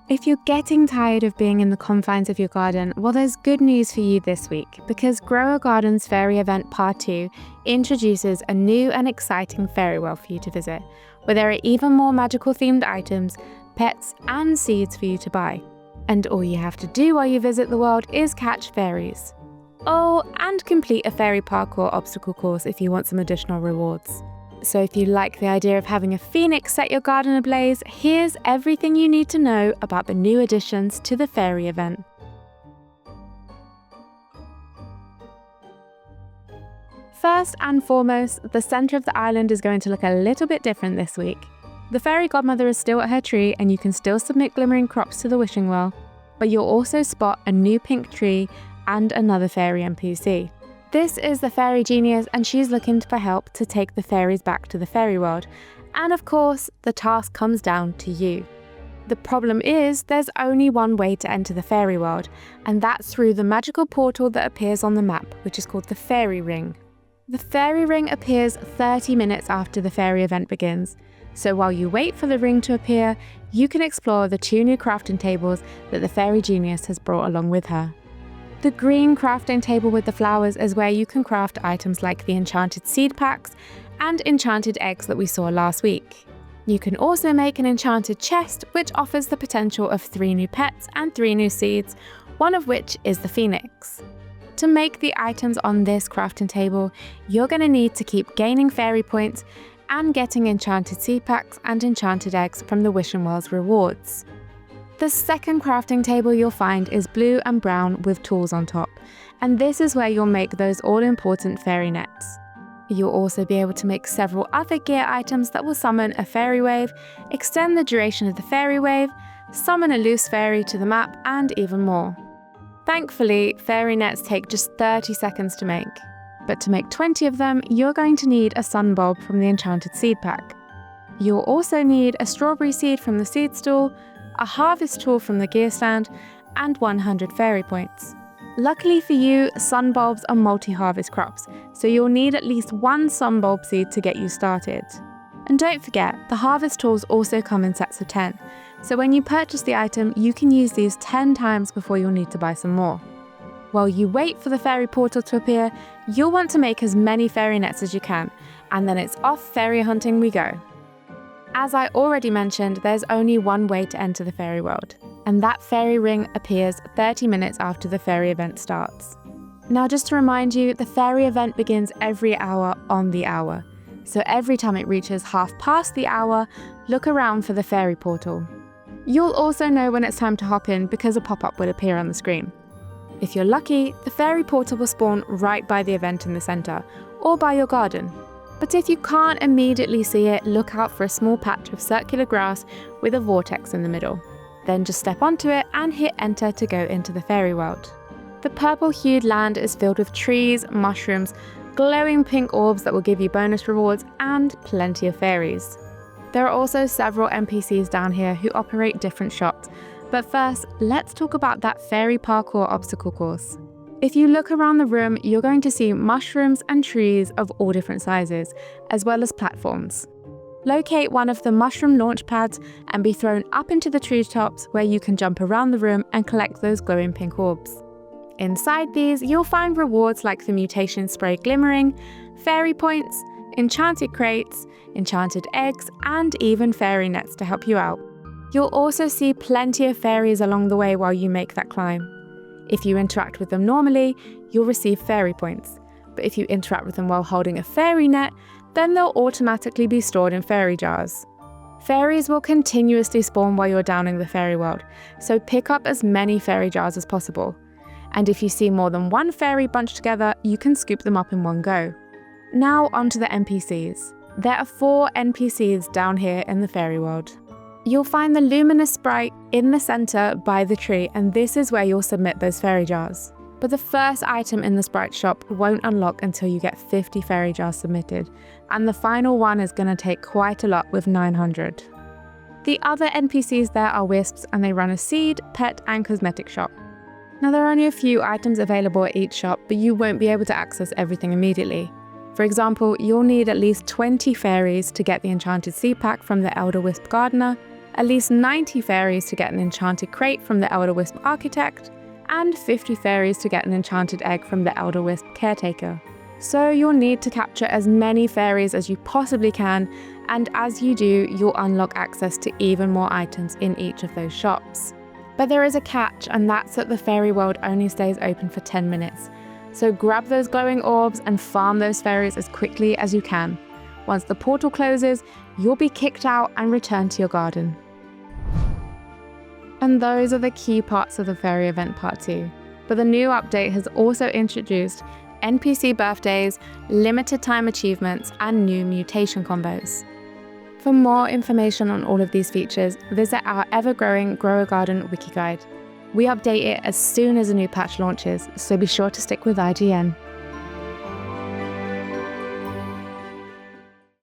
If you're getting tired of being in the confines of your garden, well, there's good news for you this week, because Grow a Garden's Fairy Event Part 2 introduces a new and exciting fairy world for you to visit, where there are even more magical themed items, pets, and seeds for you to buy. And all you have to do while you visit the world is catch fairies. Oh, and complete a Fairy Parkour Obstacle Course if you want some additional rewards. So if you like the idea of having a phoenix set your garden ablaze, here's everything you need to know about the new additions to the fairy event. First and foremost, the centre of the island is going to look a little bit different this week. The fairy godmother is still at her tree and you can still submit glimmering crops to the wishing well, but you'll also spot a new pink tree and another fairy NPC. This is the fairy genius and she's looking for help to take the fairies back to the fairy world. And of course, the task comes down to you. The problem is there's only one way to enter the fairy world, and that's through the magical portal that appears on the map, which is called the Fairy Ring. The Fairy Ring appears 30 minutes after the fairy event begins. So while you wait for the ring to appear, you can explore the 2 new crafting tables that the fairy genius has brought along with her. The green crafting table with the flowers is where you can craft items like the enchanted seed packs and enchanted eggs that we saw last week. You can also make an enchanted chest, which offers the potential of 3 new pets and 3 new seeds, one of which is the phoenix. To make the items on this crafting table, you're going to need to keep gaining fairy points and getting enchanted seed packs and enchanted eggs from the Wishing Well's rewards. The second crafting table you'll find is blue and brown with tools on top, and this is where you'll make those all-important fairy nets. You'll also be able to make several other gear items that will summon a fairy wave, extend the duration of the fairy wave, summon a loose fairy to the map, and even more. Thankfully, fairy nets take just 30 seconds to make, but to make 20 of them, you're going to need a sun bulb from the enchanted seed pack. You'll also need a strawberry seed from the seed stool, a harvest tool from the gear stand, and 100 fairy points. Luckily for you, sun bulbs are multi-harvest crops, so you'll need at least 1 sun bulb seed to get you started. And don't forget, the harvest tools also come in sets of 10, so when you purchase the item, you can use these 10 times before you'll need to buy some more. While you wait for the fairy portal to appear, you'll want to make as many fairy nets as you can, and then it's off fairy hunting we go. As I already mentioned, there's only one way to enter the fairy world, and that fairy ring appears 30 minutes after the fairy event starts. Now just to remind you, the fairy event begins every hour on the hour, so every time it reaches half past the hour, look around for the fairy portal. You'll also know when it's time to hop in because a pop-up will appear on the screen. If you're lucky, the fairy portal will spawn right by the event in the centre, or by your garden. But if you can't immediately see it, look out for a small patch of circular grass with a vortex in the middle. Then just step onto it and hit enter to go into the fairy world. The purple-hued land is filled with trees, mushrooms, glowing pink orbs that will give you bonus rewards, and plenty of fairies. There are also several NPCs down here who operate different shops, but first, let's talk about that Fairy Parkour Obstacle Course. If you look around the room, you're going to see mushrooms and trees of all different sizes, as well as platforms. Locate one of the mushroom launch pads and be thrown up into the treetops where you can jump around the room and collect those glowing pink orbs. Inside these, you'll find rewards like the mutation spray glimmering, fairy points, enchanted crates, enchanted eggs, and even fairy nets to help you out. You'll also see plenty of fairies along the way while you make that climb. If you interact with them normally, you'll receive fairy points, but if you interact with them while holding a fairy net, then they'll automatically be stored in fairy jars. Fairies will continuously spawn while you're downing the fairy world, so pick up as many fairy jars as possible. And if you see more than 1 fairy bunched together, you can scoop them up in one go. Now onto the NPCs. There are 4 NPCs down here in the fairy world. You'll find the luminous sprite in the centre by the tree, and this is where you'll submit those fairy jars. But the first item in the sprite shop won't unlock until you get 50 fairy jars submitted, and the final one is going to take quite a lot with 900. The other NPCs there are wisps, and they run a seed, pet, and cosmetic shop. Now there are only a few items available at each shop, but you won't be able to access everything immediately. For example, you'll need at least 20 fairies to get the enchanted seed pack from the Elder Wisp Gardener, at least 90 fairies to get an enchanted crate from the Elder Wisp Architect, and 50 fairies to get an enchanted egg from the Elder Wisp Caretaker. So you'll need to capture as many fairies as you possibly can, and as you do, you'll unlock access to even more items in each of those shops. But there is a catch, and that's that the fairy world only stays open for 10 minutes. So grab those glowing orbs and farm those fairies as quickly as you can. Once the portal closes, you'll be kicked out and returned to your garden. And those are the key parts of the fairy event part 2. But the new update has also introduced NPC birthdays, limited time achievements, and new mutation combos. For more information on all of these features, visit our ever-growing Grow a Garden wiki guide. We update it as soon as a new patch launches, so be sure to stick with IGN.